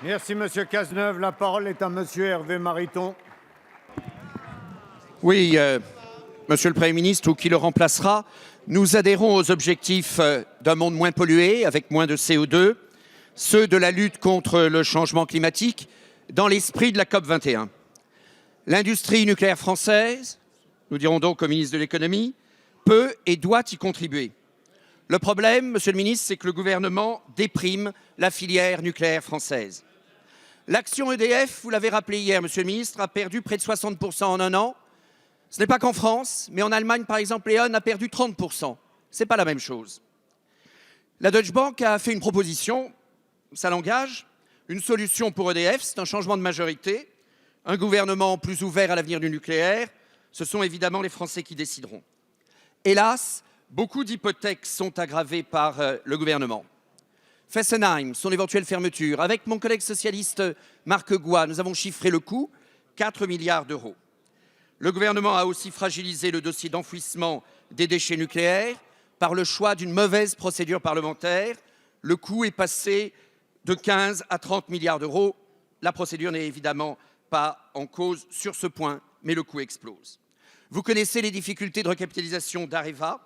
Merci, Monsieur Cazeneuve. La parole est à Monsieur Hervé Mariton. Oui, Monsieur le Premier ministre, ou qui le remplacera, nous adhérons aux objectifs d'un monde moins pollué, avec moins de CO2, ceux de la lutte contre le changement climatique, dans l'esprit de la COP 21. L'industrie nucléaire française, nous dirons donc au ministre de l'économie, peut et doit y contribuer. Le problème, Monsieur le ministre, c'est que le gouvernement déprime la filière nucléaire française. L'action EDF, vous l'avez rappelé hier, Monsieur le ministre, a perdu près de 60% en un an. Ce n'est pas qu'en France, mais en Allemagne, par exemple, E.ON a perdu 30%. Ce n'est pas la même chose. La Deutsche Bank a fait une proposition, ça l'engage, une solution pour EDF, c'est un changement de majorité, un gouvernement plus ouvert à l'avenir du nucléaire. Ce sont évidemment les Français qui décideront. Hélas, beaucoup d'hypothèques sont aggravées par le gouvernement. Fessenheim, son éventuelle fermeture. Avec mon collègue socialiste Marc Goy, nous avons chiffré le coût, 4 milliards d'euros. Le gouvernement a aussi fragilisé le dossier d'enfouissement des déchets nucléaires par le choix d'une mauvaise procédure parlementaire. Le coût est passé de 15 à 30 milliards d'euros. La procédure n'est évidemment pas en cause sur ce point, mais le coût explose. Vous connaissez les difficultés de recapitalisation d'Areva,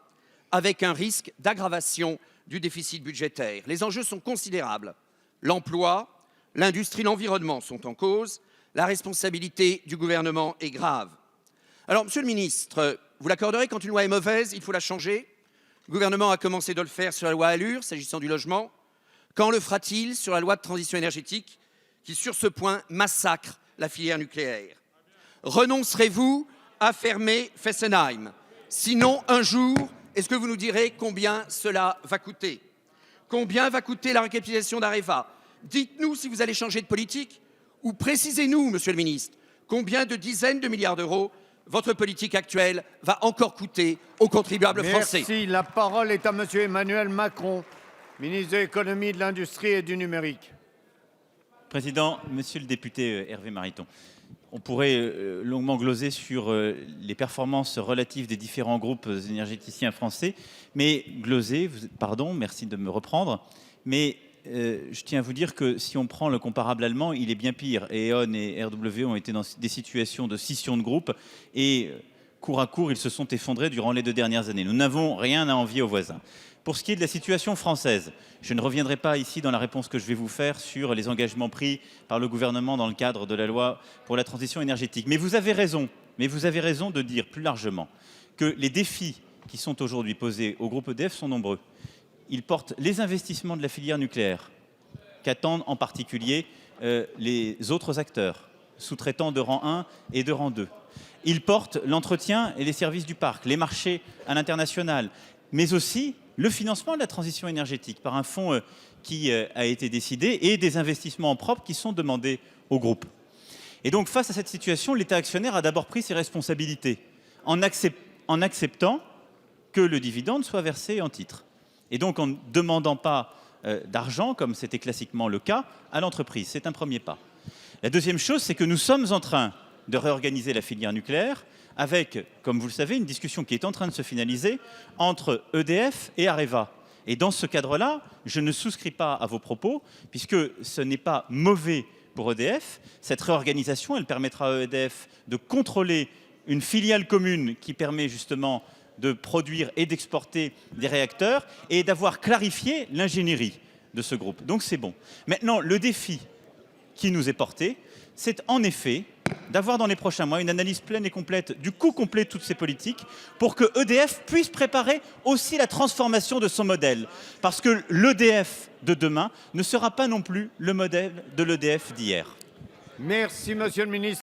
avec un risque d'aggravation du déficit budgétaire. Les enjeux sont considérables. L'emploi, l'industrie, l'environnement sont en cause. La responsabilité du gouvernement est grave. Alors, Monsieur le ministre, vous l'accorderez, quand une loi est mauvaise, il faut la changer. Le gouvernement a commencé de le faire sur la loi Allure, s'agissant du logement. Quand le fera-t-il sur la loi de transition énergétique, qui, sur ce point, massacre la filière nucléaire? Renoncerez-vous à fermer Fessenheim? Sinon, un jour, est-ce que vous nous direz combien cela va coûter? Combien va coûter la recapitalisation d'Areva? Dites-nous si vous allez changer de politique, ou précisez-nous, Monsieur le ministre, combien de dizaines de milliards d'euros votre politique actuelle va encore coûter aux contribuables français. Merci. La parole est à Monsieur Emmanuel Macron, ministre de l'économie, de l'industrie et du numérique. Président, Monsieur le député Hervé Mariton, on pourrait longuement gloser sur les performances relatives des différents groupes énergéticiens français, mais pardon, merci de me reprendre, mais je tiens à vous dire que si on prend le comparable allemand, il est bien pire. E.ON et RWE ont été dans des situations de scission de groupe et court à court, ils se sont effondrés durant les 2 dernières années. Nous n'avons rien à envier aux voisins. Pour ce qui est de la situation française, je ne reviendrai pas ici dans la réponse que je vais vous faire sur les engagements pris par le gouvernement dans le cadre de la loi pour la transition énergétique. Mais vous avez raison de dire plus largement que les défis qui sont aujourd'hui posés au groupe EDF sont nombreux. Ils portent les investissements de la filière nucléaire, qu'attendent en particulier les autres acteurs, sous-traitants de rang 1 et de rang 2. Ils portent l'entretien et les services du parc, les marchés à l'international, mais aussi le financement de la transition énergétique par un fonds qui a été décidé et des investissements en propre qui sont demandés au groupe. Et donc, face à cette situation, l'État actionnaire a d'abord pris ses responsabilités en acceptant que le dividende soit versé en titres. Et donc en ne demandant pas d'argent, comme c'était classiquement le cas, à l'entreprise. C'est un premier pas. La deuxième chose, c'est que nous sommes en train de réorganiser la filière nucléaire avec, comme vous le savez, une discussion qui est en train de se finaliser entre EDF et Areva. Et dans ce cadre-là, je ne souscris pas à vos propos, puisque ce n'est pas mauvais pour EDF. Cette réorganisation, elle permettra à EDF de contrôler une filiale commune qui permet justement de produire et d'exporter des réacteurs et d'avoir clarifié l'ingénierie de ce groupe. Donc c'est bon. Maintenant, le défi qui nous est porté, c'est en effet d'avoir dans les prochains mois une analyse pleine et complète du coût complet de toutes ces politiques pour que EDF puisse préparer aussi la transformation de son modèle. Parce que l'EDF de demain ne sera pas non plus le modèle de l'EDF d'hier. Merci, Monsieur le ministre.